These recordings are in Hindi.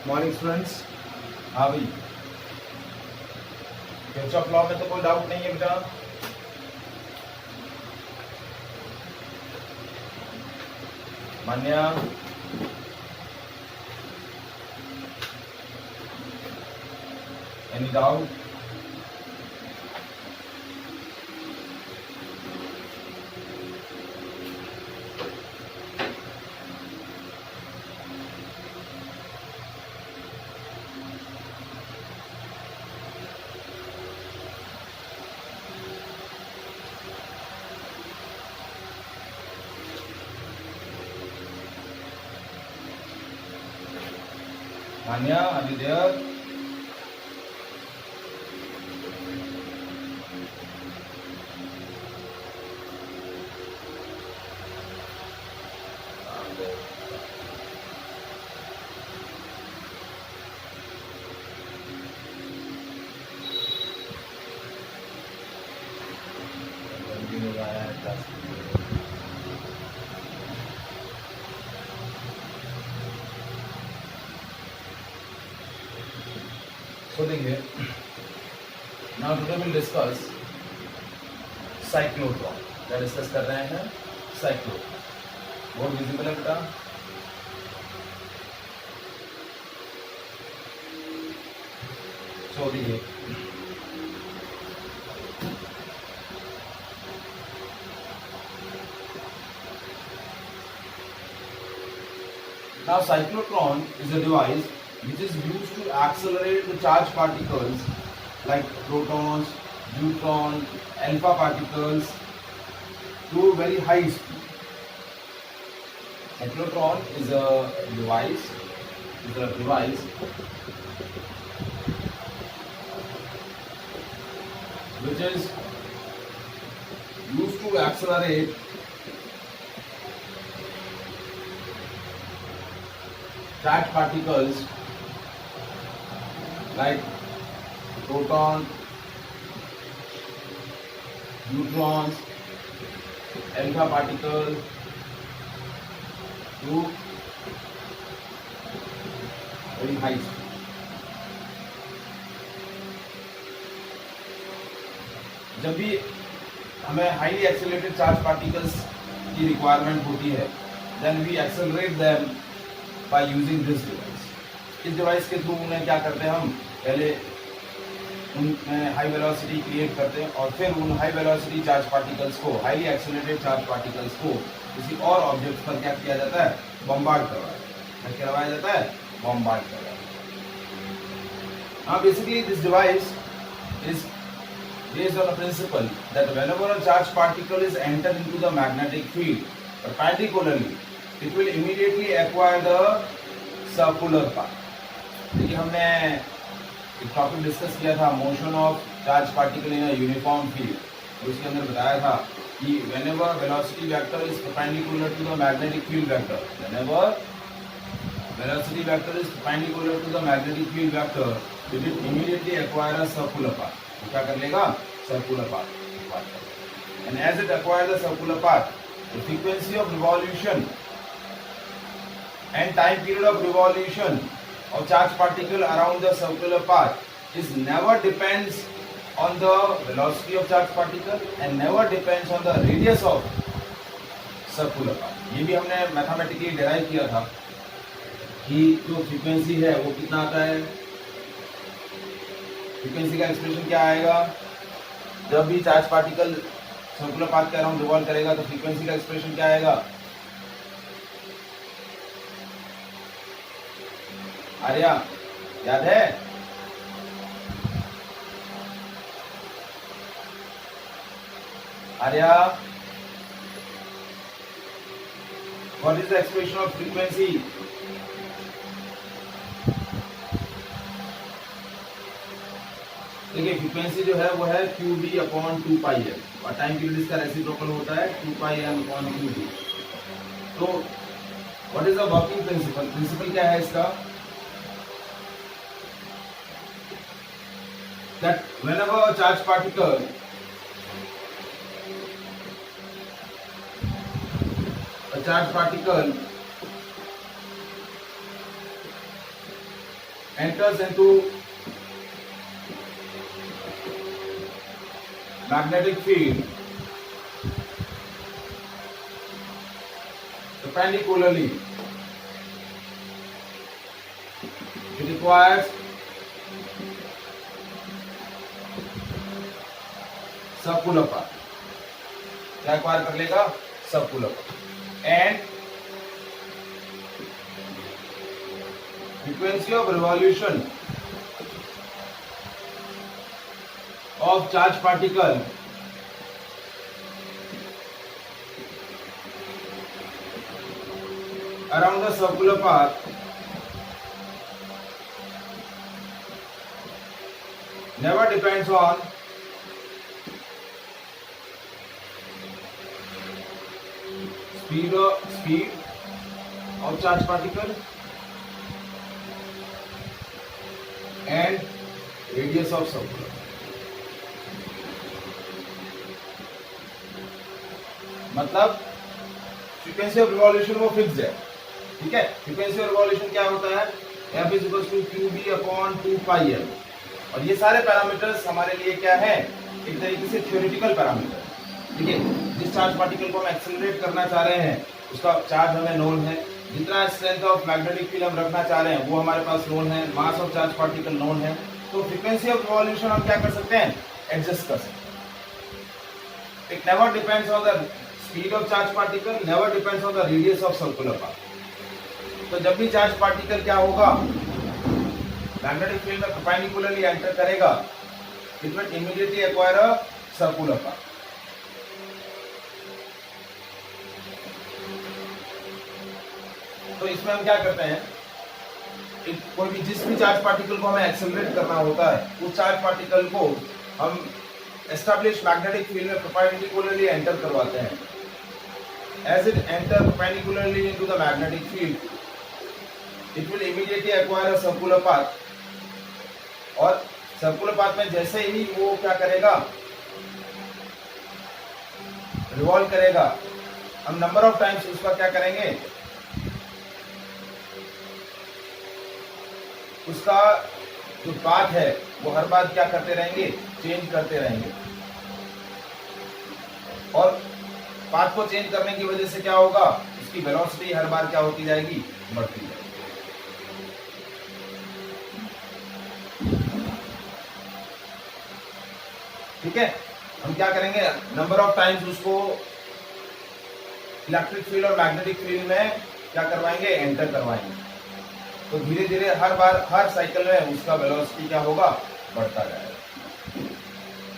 Morning students. हाँ भाई, किरचॉफ लॉ में तो कोई डाउट नहीं है बेटा। Manya, any doubt? Manya, are you there? So देखिए, now today we'll discuss cyclotron। क्या डिस्कस कर रहे हैं? साइक्लोट्रॉन। बहुत विजिबल है बेटा। So देखिए, now cyclotron is a device which is used to accelerate the charged particles like protons, neutrons, alpha particles to very high speed. Cyclotron is a device which is used to accelerate charged particles like proton, neutrons, alpha particles to very high speed. जब भी हमें हाईली एक्सेलरेटेड चार्ज पार्टिकल्स की रिक्वायरमेंट होती है, then we accelerate them by using this device. इस डिवाइस के थ्रू उन्हें क्या करते हैं, हम पहले उनमें हाई वेलोसिटी क्रिएट करते हैं और फिर उन हाई वेलोसिटी चार्ज पार्टिकल्स को, हाईली एक्सेलरेटेड चार्ज पार्टिकल्स को किसी और ऑब्जेक्ट पर क्या किया जाता है, बम्बार्ड करवाया जाता है, बम्बार्ड करवाया जाता है। हाँ, basically this device is based on a principle that whenever a charged particle is entered into the magnetic field perpendicularly, it will immediately acquire the circular path। देखिए, हमने एक टॉपिक डिस्कस किया था, motion of charge particle in a uniform field. उसके अंदर बताया था कि whenever velocity vector is perpendicular to the magnetic field vector, whenever velocity vector is perpendicular to the magnetic field vector, it will immediately acquire a circular path। क्या कर लेगा, circular path. And as it acquire the circular path, the frequency of revolution and time period of revolution of charged particle around the circular path is never depends on the velocity of charged particle and never depends on the radius of circular path। ये भी हमने मैथमेटिकली डिराइव किया था कि जो फ्रीक्वेंसी है वो कितना आता है। फ्रीक्वेंसी का एक्सप्रेशन क्या आएगा, जब भी चार्ज पार्टिकल सर्कुलर पाथ के अराउंड रिवॉल्व करेगा तो फ्रीक्वेंसी का एक्सप्रेशन क्या आएगा, आर्या याद है? Arya, what is the expression of frequency? देखिए, फ्रीक्वेंसी जो है वो है QB/2πL और टाइम पीरियड इसका रेसिप्रोकल होता है 2πL/2B। तो what is the working principle? Principle क्या है इसका, that whenever a charged particle enters into magnetic field perpendicularly, it requires subpolar path. क्या एक्वायर कर लेगा? Subpolar path. And frequency of revolution of charged particle around the circular path never depends on speed of charged particle and radius of circular. मतलब फ्रीक्वेंसी ऑफ रिवॉल्यूशन वो फिक्स है. ठीक है. फ्रीक्वेंसी ऑफ रिवॉल्यूशन क्या होता है? F is equal to QB upon 2πL. और ये सारे पैरामीटर्स हमारे लिए क्या है? एक तरीके से थ्योरेटिकल पैरामीटर. ठीक है. जिस चार्ज पार्टिकल को हम एक्सेलरेट करना चाह रहे हैं उसका चार्ज हमें नोन है. जितना स्ट्रेंथ ऑफ मैग्नेटिक फील्ड हम रखना चाह रहे हैं वो हमारे पास नोन है. Mass of charge particle known है. तो फ्रीक्वेंसी ऑफ रिवॉल्यूशन हम क्या कर सकते हैं? एडजस्ट कर सकते हैं. It never depends on the speed of charge particle, never depends on the radius of circular path. तो जब भी चार्ज पार्टिकल क्या होगा? मैग्नेटिक फील्ड में परपेंडिकुलरली एंटर करेगा, it will immediately acquire a circular path. तो इसमें हम क्या करते हैं? कोई भी जिस भी चार्ज पार्टिकल को हमें एक्सेलरेट करना होता है उस चार्ज पार्टिकल को हम एस्टैब्लिश मैग्नेटिक फील्ड में परपेंडिकुलरली एंटर करवाते हैं. As it enter perpendicularly into the magnetic field, it will immediately acquire a circular path. और सर्कुलर पाथ में जैसे ही वो क्या करेगा? रिवॉल्व करेगा. हम नंबर ऑफ टाइम्स उसका क्या करेंगे? उसका जो पाथ है वो हर बार क्या करते रहेंगे? चेंज करते रहेंगे. और पाथ को चेंज करने की वजह से क्या होगा? उसकी वेलोसिटी हर बार क्या होती जाएगी? बढ़ती जाएगी. ठीक है. हम क्या करेंगे? नंबर ऑफ टाइम्स उसको इलेक्ट्रिक फील्ड और मैग्नेटिक फील्ड में क्या करवाएंगे? एंटर करवाएंगे. तो धीरे धीरे हर बार हर साइकिल में उसका वेलोसिटी क्या होगा? बढ़ता जाएगा.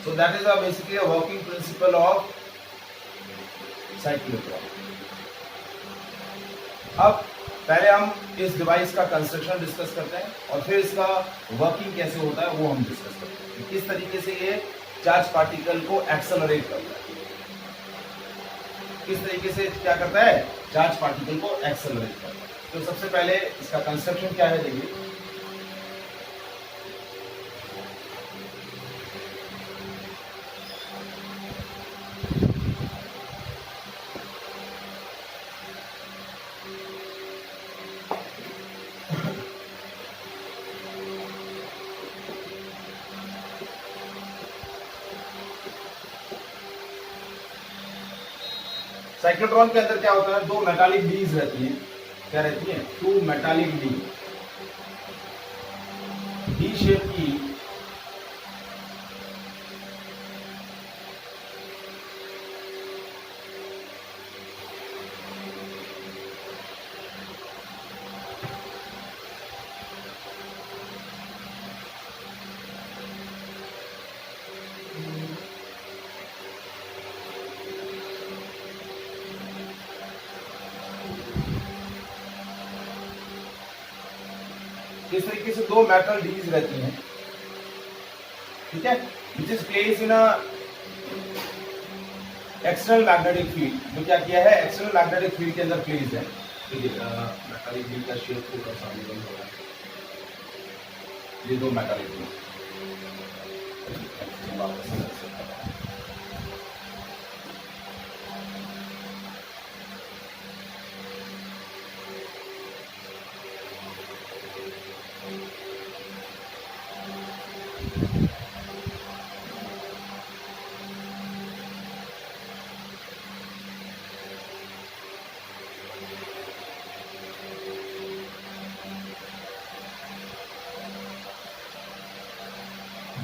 सो that is basically a working principle of cyclotron. अब पहले हम इस डिवाइस का कंस्ट्रक्शन डिस्कस करते हैं और फिर इसका वर्किंग कैसे होता है वो हम डिस्कस करते हैं. किस तरीके से ये चार्ज पार्टिकल को एक्सेलरेट करता है, किस तरीके से क्या करता है? चार्ज पार्टिकल को एक्सेलरेट करता है. तो सबसे पहले इसका कंस्ट्रक्शन क्या है देखिए. साइक्लोट्रॉन के अंदर क्या होता है? दो मेटालिक डीज रहती हैं. क्या रहती है? टू मेटालिक डी शेप की इस तरीके से दो मेटल डीज रहती हैं. ठीक है. Which is place in a external magnetic field. जो क्या किया है? एक्सटर्नल मैग्नेटिक फील्ड के अंदर प्लेस है. मेटालिक डी का शेप पूरा सामने हो रहा है. ये दो मेटालिक डी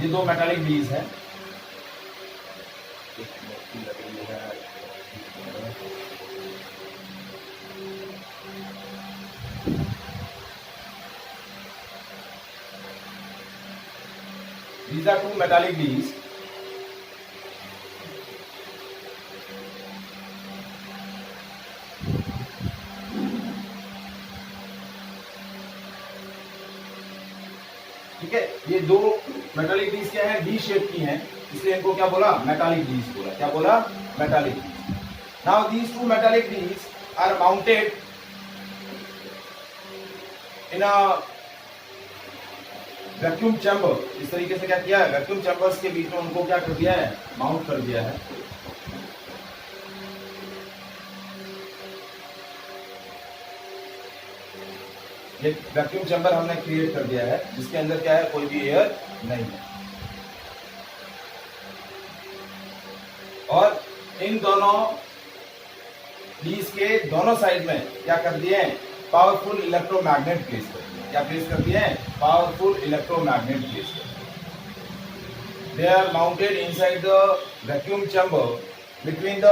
ये दो मेटालिक बीज हैं। These are two metallic bees. ठीक है, ये दो मेटालिक बीज क्या है, डी शेप की हैं, इसलिए इनको क्या बोला, मेटालिक बीज बोला। क्या बोला, metallic dees. Now these two metallic dees are mounted in a vacuum chamber. इस तरीके से क्या किया है, वैक्यूम चैम्बर्स के बीच में उनको क्या कर दिया है, माउंट कर दिया है। ये वैक्यूम चैम्बर हमने क्रिएट कर दिया है, जिसके अंदर क्या है, कोई भी एयर नहीं है। और इन दोनों बीज के दोनों साइड में क्या कर दिए हैं, पावरफुल इलेक्ट्रोमैग्नेट प्लेस कर दिए। क्या प्लेस कर दिए हैं, पावरफुल इलेक्ट्रोमैग्नेट प्लेस कर दिए। They are mounted inside the vacuum chamber between the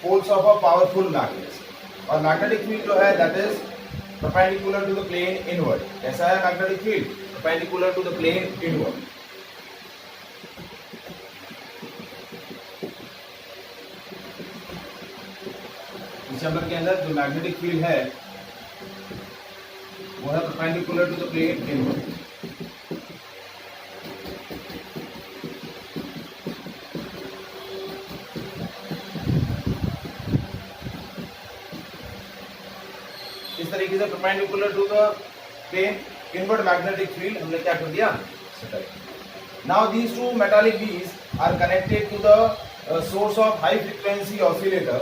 poles of a powerful magnet. और मैग्नेटिक फील्ड जो है that is perpendicular to the plane inward। कैसा है magnetic field, perpendicular to the plane inward। इस चैम्बर के अंदर जो मैग्नेटिक फील्ड है वो है perpendicular to the plane inward। इस तरीके से perpendicular to the plane inward magnetic field हमने क्या कर दिया, settle. Now these two metallic dees are connected to the source of high frequency oscillator.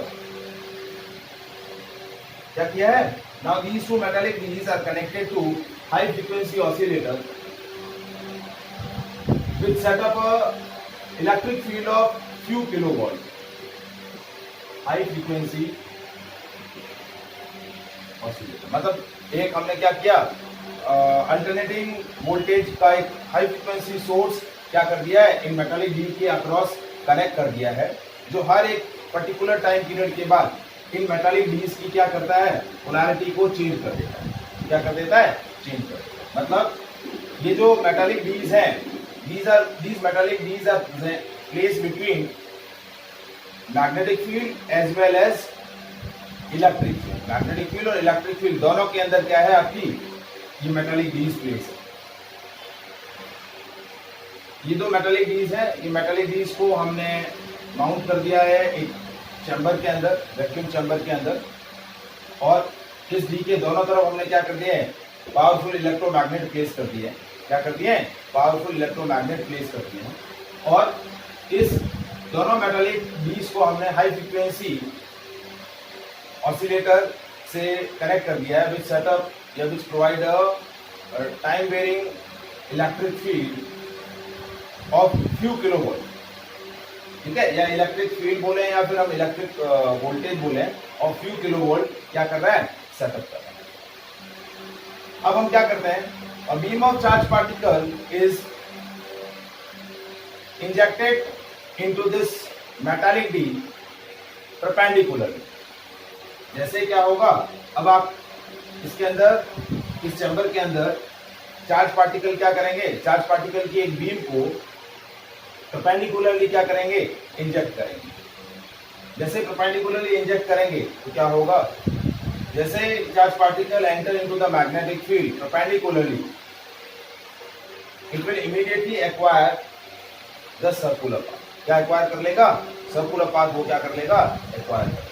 क्या किया है, now these two metallic dees are connected to high frequency oscillator which set up a electric field of few kilovolt. High frequency मतलब एक हमने क्या किया, अल्टरनेटिंग वोल्टेज का एक हाई फ्रीक्वेंसी सोर्स क्या कर दिया है, इन मेटालिक बीज के अक्रॉस कनेक्ट कर दिया है, जो हर एक पर्टिकुलर टाइम पीरियड के बाद इन मेटालिक बीज की क्या करता है, पोलैरिटी को चेंज कर देता है। क्या कर देता है, चेंज कर देता है। मतलब ये जो मेटालिक बीज हैं, these metallic bees are placed between magnetic field as well as electric field. Magnetic field और इलेक्ट्रिक फील्ड दोनों के अंदर क्या है आपकी, ये मेटालिक बीज प्लेस है। ये दो मेटालिक बीज है, ये मेटालिक बीज को हमने माउंट कर दिया है एक चैम्बर के अंदर, वैक्यूम चैम्बर के अंदर। और इस डी के दोनों तरफ हमने क्या कर दिया है, पावरफुल इलेक्ट्रोमैग्नेट प्लेस कर दिए। क्या कर दिए, पावरफुल इलेक्ट्रोमैग्नेट प्लेस कर दिए। और इस दोनों मेटालिक बीज को हमने हाई फ्रीक्वेंसी ऑसिलेटर से कनेक्ट कर दिया है, विच सेटअप या which provide a time varying electric field of few kilovolt. ठीक है, या इलेक्ट्रिक फील्ड बोले या फिर हम इलेक्ट्रिक वोल्टेज बोले, और फ्यू किलोवोल्ट क्या कर रहा है, सेटअप कर रहा है। अब हम क्या करते हैं, a beam of charge particle is injected into this metallic beam perpendicularly. जैसे क्या होगा, अब आप इसके अंदर, इस चैम्बर के अंदर चार्ज पार्टिकल क्या करेंगे, चार्ज पार्टिकल की एक बीम को परपेंडिकुलरली क्या करेंगे, इंजेक्ट करेंगे। जैसे परपेंडिकुलरली इंजेक्ट करेंगे तो क्या होगा, जैसे charge particle enter into the magnetic field perpendicularly, it will immediately acquire the circular path. क्या एक्वायर कर लेगा, सर्कुलर पाथ वो क्या कर लेगा, एक्वायर कर लेगा।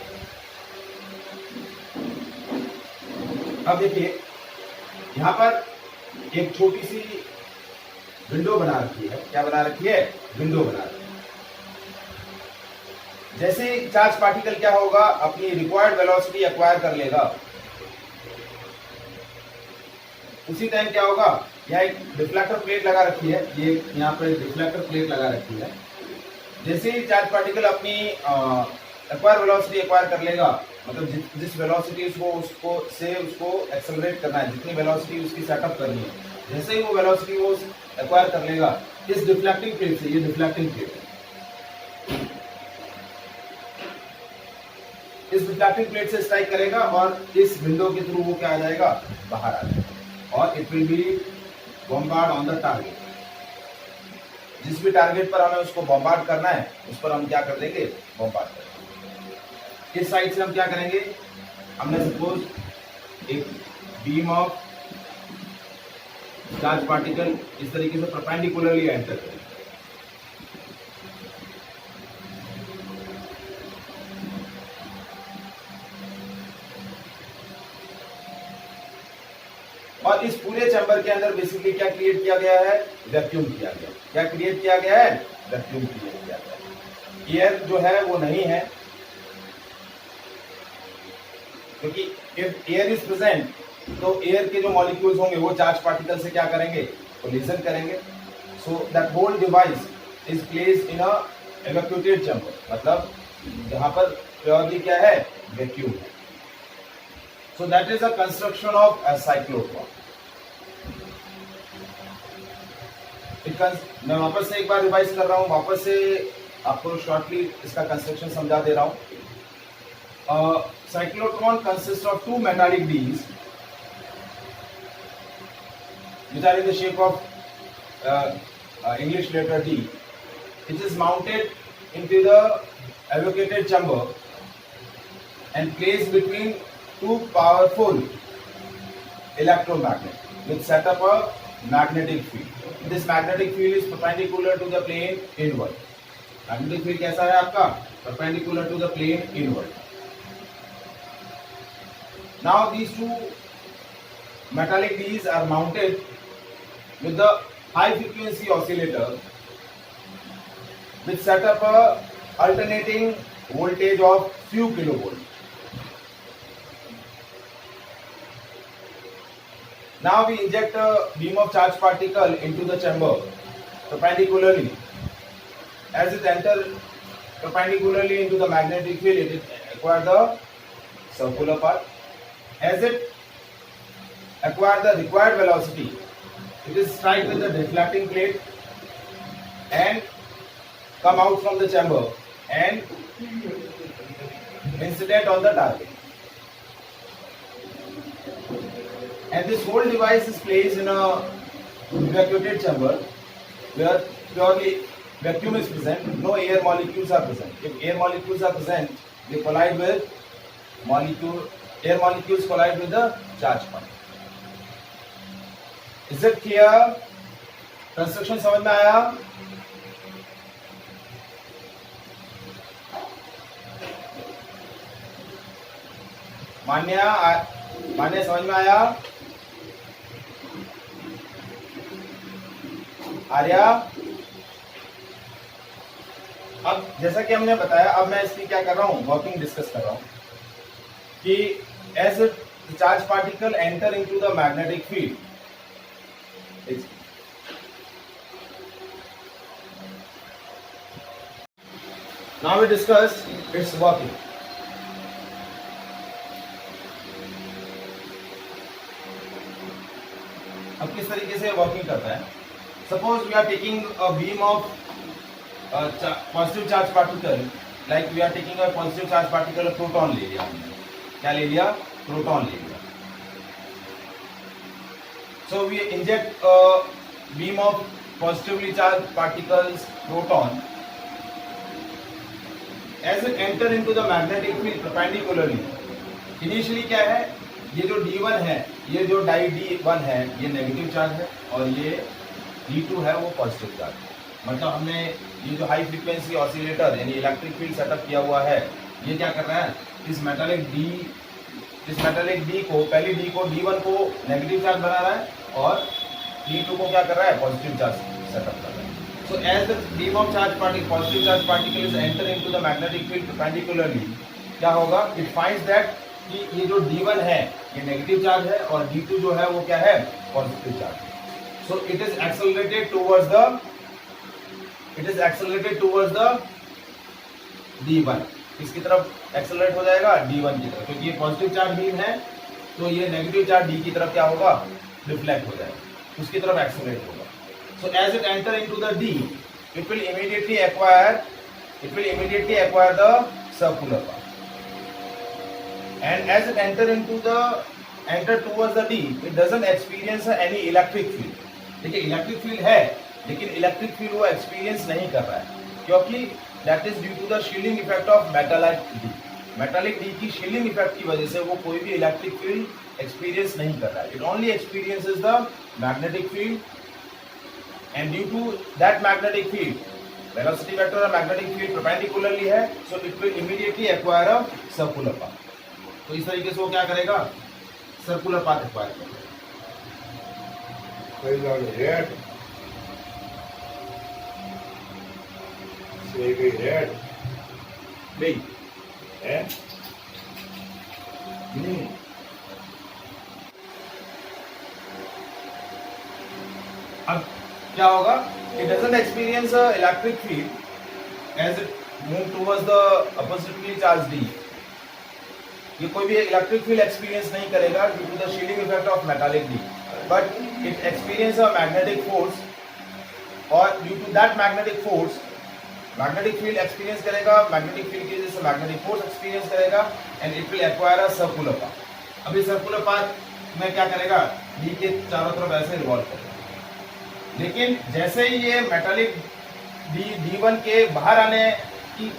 अब देखिए यहां पर एक छोटी सी विंडो बना रखी है। क्या बना रखी है, विंडो बना रखी है। जैसे चार्ज पार्टिकल क्या होगा, अपनी रिक्वायर्ड वेलोसिटी एक्वायर कर लेगा, उसी टाइम क्या होगा, यहाँ एक डिफ्लेक्टर प्लेट लगा रखी है, ये यहाँ पर डिफ्लेक्टर प्लेट लगा रखी है। जैसे ही चार्ज पार्टिकल अपनी एक्वायर वेलोसिटी एक्वायर कर लेगा, मतलब जिस वेलोसिटी उसको एक्सेलरेट करना है, जितनी वेलोसिटी उसकी सेटअप करनी है, जैसे ही वो वेलोसिटी वो एक्वायर कर लेगा, इस डिफ्लेक्टिंग प्लेट से, ये डिफ्लेक्टिंग प्लेट है, इस डिफ्लेक्टिंग प्लेट से स्ट्राइक करेगा और इस विंडो के थ्रू वो क्या आ जाएगा, बाहर आ जाएगा और it will be bombard on the target. जिस भी टारगेट पर हमें उसको बॉम्बार्ड करना है उस पर हम क्या कर देंगे, बॉम्बार्ड कर देंगे। इस साइड से हम क्या करेंगे, हमने सपोज एक बीम ऑफ चार्ज पार्टिकल इस तरीके से परपेंडिकुलरली एंटर करेंगे, और इस पूरे चैम्बर के अंदर बेसिकली क्या क्रिएट किया गया है, वैक्यूम किया गया। क्या क्रिएट किया गया है, वैक्यूम क्रिएट किया गया है। एयर जो है वो नहीं है, क्योंकि इफ एयर इज प्रेजेंट तो एयर के जो मॉलिक्यूल्स होंगे वो चार्ज पार्टिकल से क्या करेंगे, कोलिजन करेंगे। So that whole device is placed in a evacuated chamber, मतलब जहां पर प्योरली क्या है, वैक्यूम है। So that is a construction of a cyclotron. मैं वापस से एक बार रिवाइज कर रहा हूं, वापस से आपको शॉर्टली इसका कंस्ट्रक्शन समझा दे रहा हूं। Cyclotron consists of two metallic beads which are in the shape of English letter D. It is mounted into the evacuated chamber and placed between two powerful electromagnets which set up a magnetic field. This magnetic field is perpendicular to the plane inward. Magnetic field कैसा है आपका, perpendicular to the plane inward. Now these two metallic beads are mounted with the high frequency oscillator which set up a alternating voltage of few kilovolt. Now we inject a beam of charged particle into the chamber perpendicularly. As it enters perpendicularly into the magnetic field, it acquires the circular path. As it acquires the required velocity, it is strike with the deflecting plate and come out from the chamber and incident on the target. And this whole device is placed in a evacuated chamber where purely vacuum is present, no air molecules are present. If air molecules are present, they collide with air molecules collide with the charge particle. Is it clear? Construction समझ में आया? मान्य समझ में आया? आर्या, अब जैसा कि हमने बताया, अब मैं इसकी क्या कर रहा हूं, वर्किंग डिस्कस कर रहा हूं कि as charge particle enter into the magnetic field, now we discuss its working. अब किस तरीके से वर्किंग करता है, suppose we are taking a beam of positive charge particle, like we are taking a positive charge particle, a proton ले लिया हमने, क्या ले लिया, प्रोटॉन ले लिया। So we inject a beam of positively charged particles, proton, as it enter into the magnetic field perpendicularly. Initially क्या है, ये जो D1 है, ये जो डाई D1 है, ये नेगेटिव चार्ज है और ये D2 है वो पॉजिटिव चार्ज है। मतलब हमने ये जो हाई फ्रीक्वेंसी ऑसिलेटर यानी इलेक्ट्रिक फील्ड सेटअप किया हुआ है, ये क्या कर रहा है, इस मेटालिक डी को, पहले डी को D1 को नेगेटिव चार्ज बना रहा है और D2 को क्या कर रहा है, पॉजिटिव चार्ज सेटअप कर रहा है। So as the beam of charge particle, positive charge particle is enter into the magnetic field perpendicularly, क्या होगा, इट फाइंड्स दैट कि ये जो D1 है ये नेगेटिव चार्ज है और D2 जो है वो क्या है, पॉजिटिव चार्ज है। So it is accelerated towards the D1, किसकी तरफ एक्सेलरेट हो जाएगा, D1 की तरफ, क्योंकि ये पॉजिटिव चार्ज बीम है तो ये नेगेटिव चार्ज D की तरफ क्या होगा, रिफ्लेक्ट हो जाएगा, उसकी तरफ एक्सेलरेट होगा। So as it enter into the D, it will immediately acquire the circular path. And as it enter towards the D, it doesn't experience any electric field. देखिए इलेक्ट्रिक फील्ड है, लेकिन इलेक्ट्रिक फील्ड वो एक्सपीरियंस नहीं कर रहा है, क्योंकि that is due to the shielding effect of metallic D. Metallic D की शील्डिंग इफेक्ट की वजह से वो कोई भी इलेक्ट्रिक फील्ड एक्सपीरियंस नहीं कर रहा है। It only experiences the magnetic field, and due to that magnetic field velocity vector और मैग्नेटिक फील्ड परपेंडिकुलरली है, so it will immediately acquire a circular path. तो इस तरीके से वो क्या करेगा, सर्कुलर पाथ एक्वायर करेगा। रेड रेड नहीं है अब क्या होगा, it doesn't experience a electric field as it move towards the oppositely charge D. ये कोई भी इलेक्ट्रिक फील्ड एक्सपीरियंस नहीं करेगा due to the shielding effect of metallic D, but it experience a magnetic force, और due to that magnetic force magnetic field experience करेगा, मैग्नेटिक फील्ड की वजह से मैग्नेटिक फोर्स एक्सपीरियंस करेगा, and it will acquire a circular path. अभी सर्कुलर पाथ में क्या करेगा, डी के चारों तरफ ऐसे रिवॉल्व करेगा, लेकिन जैसे ही ये मेटालिक D1 के बाहर आने की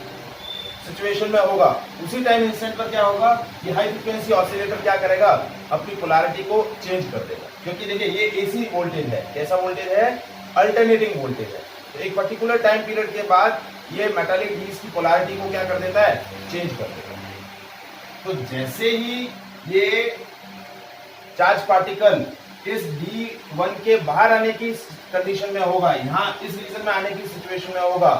सिचुएशन में होगा, उसी टाइम इंस्टेंट पर क्या होगा, ये हाई फ्रीक्वेंसी ऑसिलेटर क्या करेगा, अपनी पोलैरिटी को चेंज कर देगा। क्योंकि देखिए ये एसी वोल्टेज है, कैसा वोल्टेज है, अल्टरनेटिंग वोल्टेज है। तो एक पर्टिकुलर टाइम पीरियड के बाद ये मेटालिक डीज की पोलैरिटी को क्या कर देता है, चेंज कर देता है। तो जैसे ही ये चार्ज पार्टिकल इस D1 के बाहर आने की कंडीशन में होगा, यहाँ इस रीजन में आने की सिचुएशन में होगा,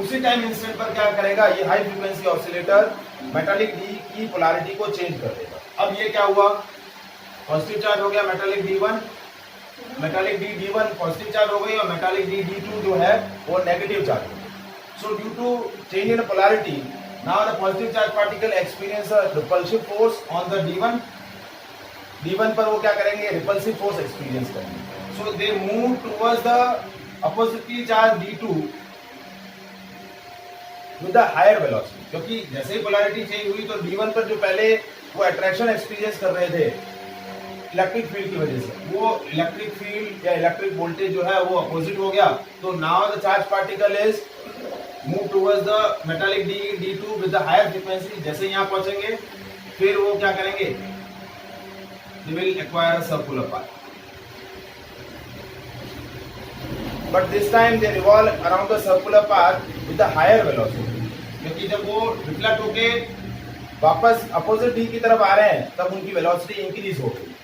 उसी टाइम इंस्टेंट पर क्या करेगा, ये high frequency oscillator metallic D की पोलैरिटी को चेंज कर देगा। अब ये क्या हुआ, पॉजिटिव चार्ज हो गया metallic D1, metallic D1 positive charge हो गई, और मेटालिक D2 जो है वो नेगेटिव चार्ज हो गई। So due to change in polarity, now the positive charge particle experience a repulsive force on the D1 पर वो क्या करेंगे, रिपल्सिव फोर्स एक्सपीरियंस करेंगे। So they move towards the oppositely charge D2 with a higher velocity, क्योंकि जैसे ही पोलैरिटी चेंज हुई तो D1 पर जो पहले वो अट्रैक्शन एक्सपीरियंस कर रहे थे इलेक्ट्रिक फील्ड की वजह से, वो इलेक्ट्रिक फील्ड या इलेक्ट्रिक वोल्टेज जो है वो अपोजिट हो गया। तो now the charge particle is move towards the metallic D2 with the higher frequency. जैसे यहाँ पहुंचेंगे फिर वो क्या करेंगे, they will acquire a circular path, but this time they revolve around the circular path with a higher velocity, क्योंकि जब वो रिफ्लेक्ट होके वापस अपोजिट डी की तरफ आ रहे हैं तब उनकी वेलोसिटी इंक्रीज हो गई।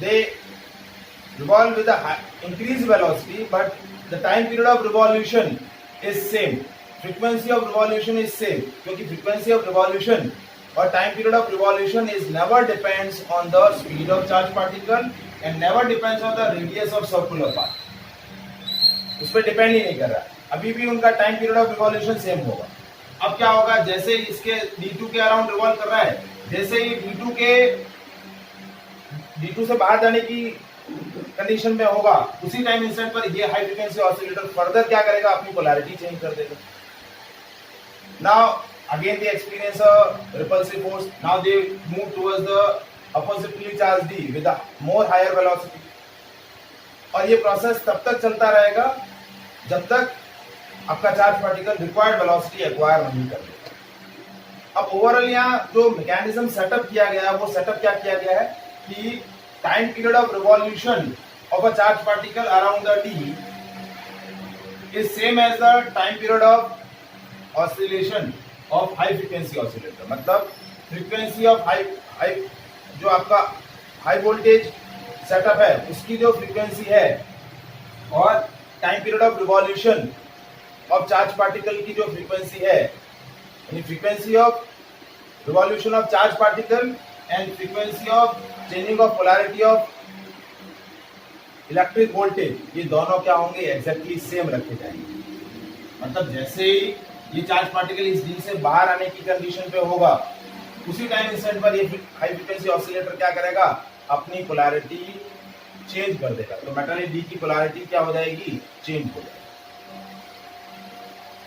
They revolve with a increased velocity, but the time period of revolution is same. Frequency of revolution is same, क्योंकि frequency of revolution और time period of revolution is never depends on the speed of charge particle and never depends on the radius of circular path. उस पर डिपेंड ही नहीं कर रहा, अभी भी उनका time period of revolution same होगा। अब क्या होगा, जैसे इसके D2 के अराउंड रिवॉल्व कर रहा है, जैसे ही D2 से बाहर जाने की कंडीशन में होगा, उसी टाइम इंस्टेंट पर ये हाई फ्रीक्वेंसी ऑसिलेटर फर्दर क्या करेगा, अपनी पोलैरिटी चेंज कर देगा। Now again they experience a repulsive force, now they move towards the oppositely charged D with a more higher velocity, और ये प्रोसेस तब तक चलता रहेगा जब तक आपका charge particle required velocity acquire नहीं कर लेगा। अब ओवरऑल यहाँ जो मैकेनिज्म सेटअप किया गया है, वो सेटअप क्या किया गया है कि time period of revolution of a charge particle around the D is same as the time period of oscillation of high frequency oscillator। मतलब फ्रीक्वेंसी ऑफ हाई जो आपका हाई वोल्टेज सेटअप है उसकी जो फ्रीक्वेंसी है, और time period of revolution of charge particle की जो फ्रीक्वेंसी है, यानी frequency of revolution of charge particle and frequency of changing of polarity of electric voltage, ये दोनों क्या होंगे, एग्जैक्टली सेम रखे जाएंगे। मतलब जैसे ही ये चार्ज पार्टिकल इस डी से बाहर आने की कंडीशन पे होगा, उसी टाइम इंस्टेंट पर ये हाई फ्रीक्वेंसी ऑसिलेटर क्या करेगा, अपनी पोलैरिटी चेंज कर देगा। तो मेटालिक डी की पोलैरिटी क्या हो जाएगी, चेंज हो जाएगी।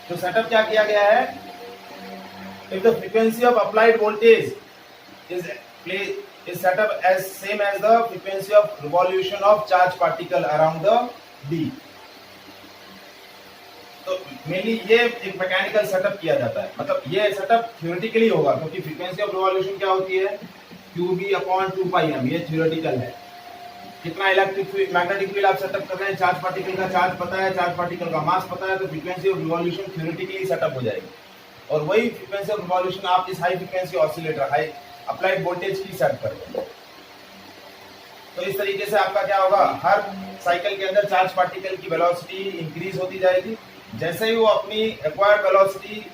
तो सेटअप क्या किया गया है, if the frequency of applied voltage is set up as same as the frequency of revolution of charge particle around the D. तो मेनली ये एक मैकेनिकल सेटअप किया जाता है, मतलब ये सेटअप थ्योरेटिकली होगा, क्योंकि फ्रीक्वेंसी ऑफ रिवॉल्यूशन क्या होती है, QB/2πm, ये थ्योरेटिकल है। कितना इलेक्ट्रिक फील्ड, मैग्नेटिक फील्ड आप सेटअप कर रहे हैं, चार्ज पार्टिकल का चार्ज पता है, चार्ज पार्टिकल का मास पता है, तो frequency of revolution theoretically setup हो जाएगी। और वही फ्रीक्वेंसी ऑफ रिवॉल्यूशन आप इस high frequency oscillator, high applied voltage की सेट करेंगे। तो इस तरीके से आपका क्या होगा, हर साइकिल के अंदर चार्ज पार्टिकल की वेलोसिटी इंक्रीज होती जाएगी। जैसे ही वो अपनी एक्वायर्ड वेलोसिटी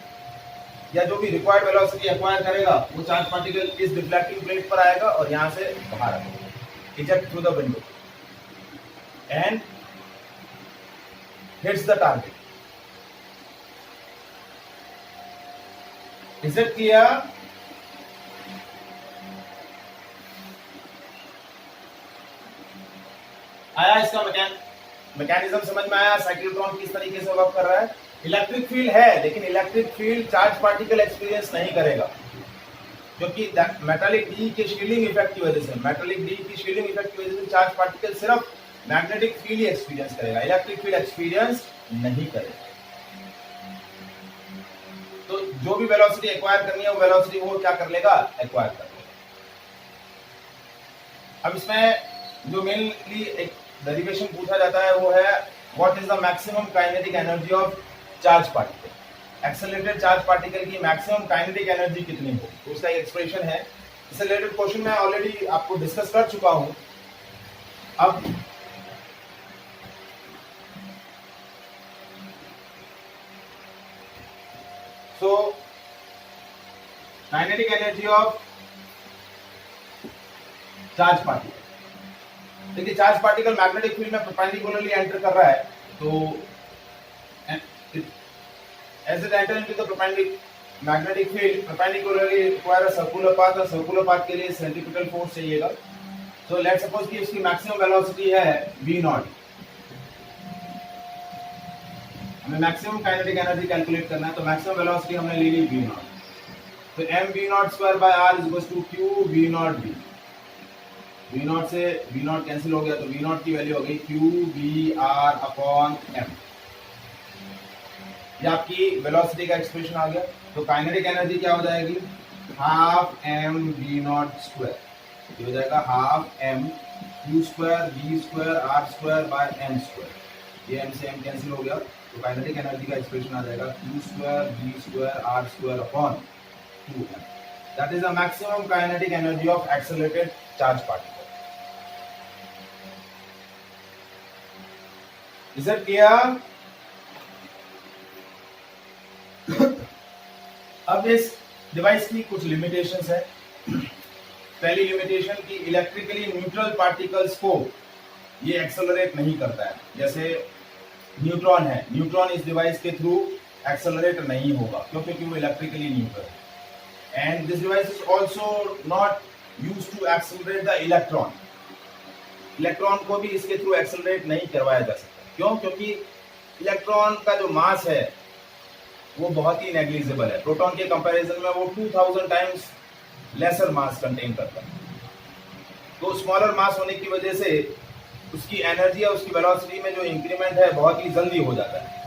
या जो भी रिक्वायर्ड वेलोसिटी एक्वायर करेगा, वो चार्ज पार्टिकल इस डिफ्लेक्टिंग प्लेट पर आएगा और यहां से बाहर आएगा, eject through the window and hits the target. Is it clear? आया इसका मैकेनिज्म समझ में आया, साइक्लोट्रॉन किस तरीके से वर्क कर रहा है। इलेक्ट्रिक फील्ड है, लेकिन electric field charge particle experience नहीं करेगा, क्योंकि मेटालिक डी के शील्डिंग इफेक्ट की वजह से, मेटालिक डी की शील्डिंग इफेक्ट की वजह से चार्ज पार्टिकल सिर्फ मैग्नेटिक फील्ड ही एक्सपीरियंस करेगा, इलेक्ट्रिक फील्ड एक्सपीरियंस नहीं करेगा। तो जो भी वेलोसिटी एक्वायर करनी है, वो वेलोसिटी वो क्या कर लेगा, एक्वायर कर लेगा। अब इसमें जो मेनली एक डेरिवेशन पूछा जाता है वो है, what is the maximum kinetic energy of charge particle. Accelerated charge particle की मैक्सिमम काइनेटिक एनर्जी कितनी हो, तो उसका एक एक्सप्रेशन है। इससे रिलेटेड क्वेश्चन मैं ऑलरेडी आपको डिस्कस कर चुका हूं। अब so kinetic energy of charge particle, देखिए चार्ज पार्टिकल मैग्नेटिक फील्ड में परपेंडिकुलरली एंटर कर रहा है, तो as it enter into the magnetic field perpendicularly require a circular path, और circular path के लिए centripetal force चाहिएगा। so let's suppose कि इसकी maximum velocity है v0, हमें maximum kinetic energy calculate करना है, तो maximum velocity हमने ले ली v0, तो mv0 square by r is equals to q v0 v। v0 से v0 कैंसिल हो गया, तो v0 की वैल्यू हो गई q v r upon m। ये आपकी वेलोसिटी का एक्सप्रेशन आ गया। तो काइनेटिक एनर्जी क्या हो जाएगी, half m v naught square, ये हो जाएगा half m q square v square r square by m square. ये एम से एम कैंसिल हो गया, तो काइनेटिक एनर्जी का एक्सप्रेशन आ जाएगा q square v square r square upon 2m। That is the maximum kinetic energy of accelerated charge particle. Is it clear? अब इस डिवाइस की कुछ लिमिटेशंस है। पहली लिमिटेशन की इलेक्ट्रिकली न्यूट्रल पार्टिकल्स को ये एक्सेलरेट नहीं करता है। जैसे न्यूट्रॉन है, न्यूट्रॉन इस डिवाइस के थ्रू एक्सेलरेट नहीं होगा, क्योंकि वो इलेक्ट्रिकली न्यूट्रल है। And this device is also not used to accelerate the electron. Electron को भी इसके थ्रू एक्सेलरेट नहीं करवाया जा सकता। क्यों? क्योंकि इलेक्ट्रॉन का जो मास है वो बहुत ही नेग्लिजिबल है। प्रोटॉन के कंपैरिजन में वो 2000 टाइम्स लेसर मास कंटेन करता है। तो स्मॉलर मास होने की वजह से उसकी एनर्जी और उसकी वेलोसिटी में जो इंक्रीमेंट है बहुत ही जल्दी हो जाता है।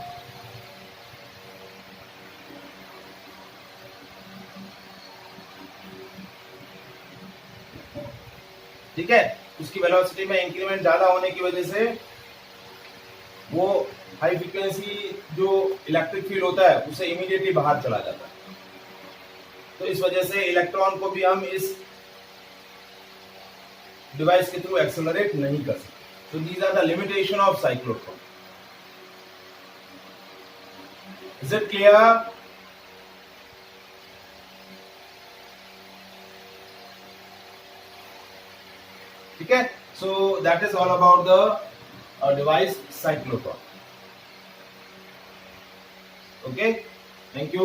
ठीक है, उसकी वेलोसिटी में इंक्रीमेंट ज्यादा होने की वजह से वो हाई फ्रीक्वेंसी जो इलेक्ट्रिक फील्ड होता है उससे इमीडिएटली बाहर चला जाता है। तो इस वजह से इलेक्ट्रॉन को भी हम इस डिवाइस के थ्रू एक्सेलरेट नहीं कर सकते। तो these are the limitation of cyclotron. Is it clear? ठीक है, so that is all about the device cyclotron. Okay, thank you.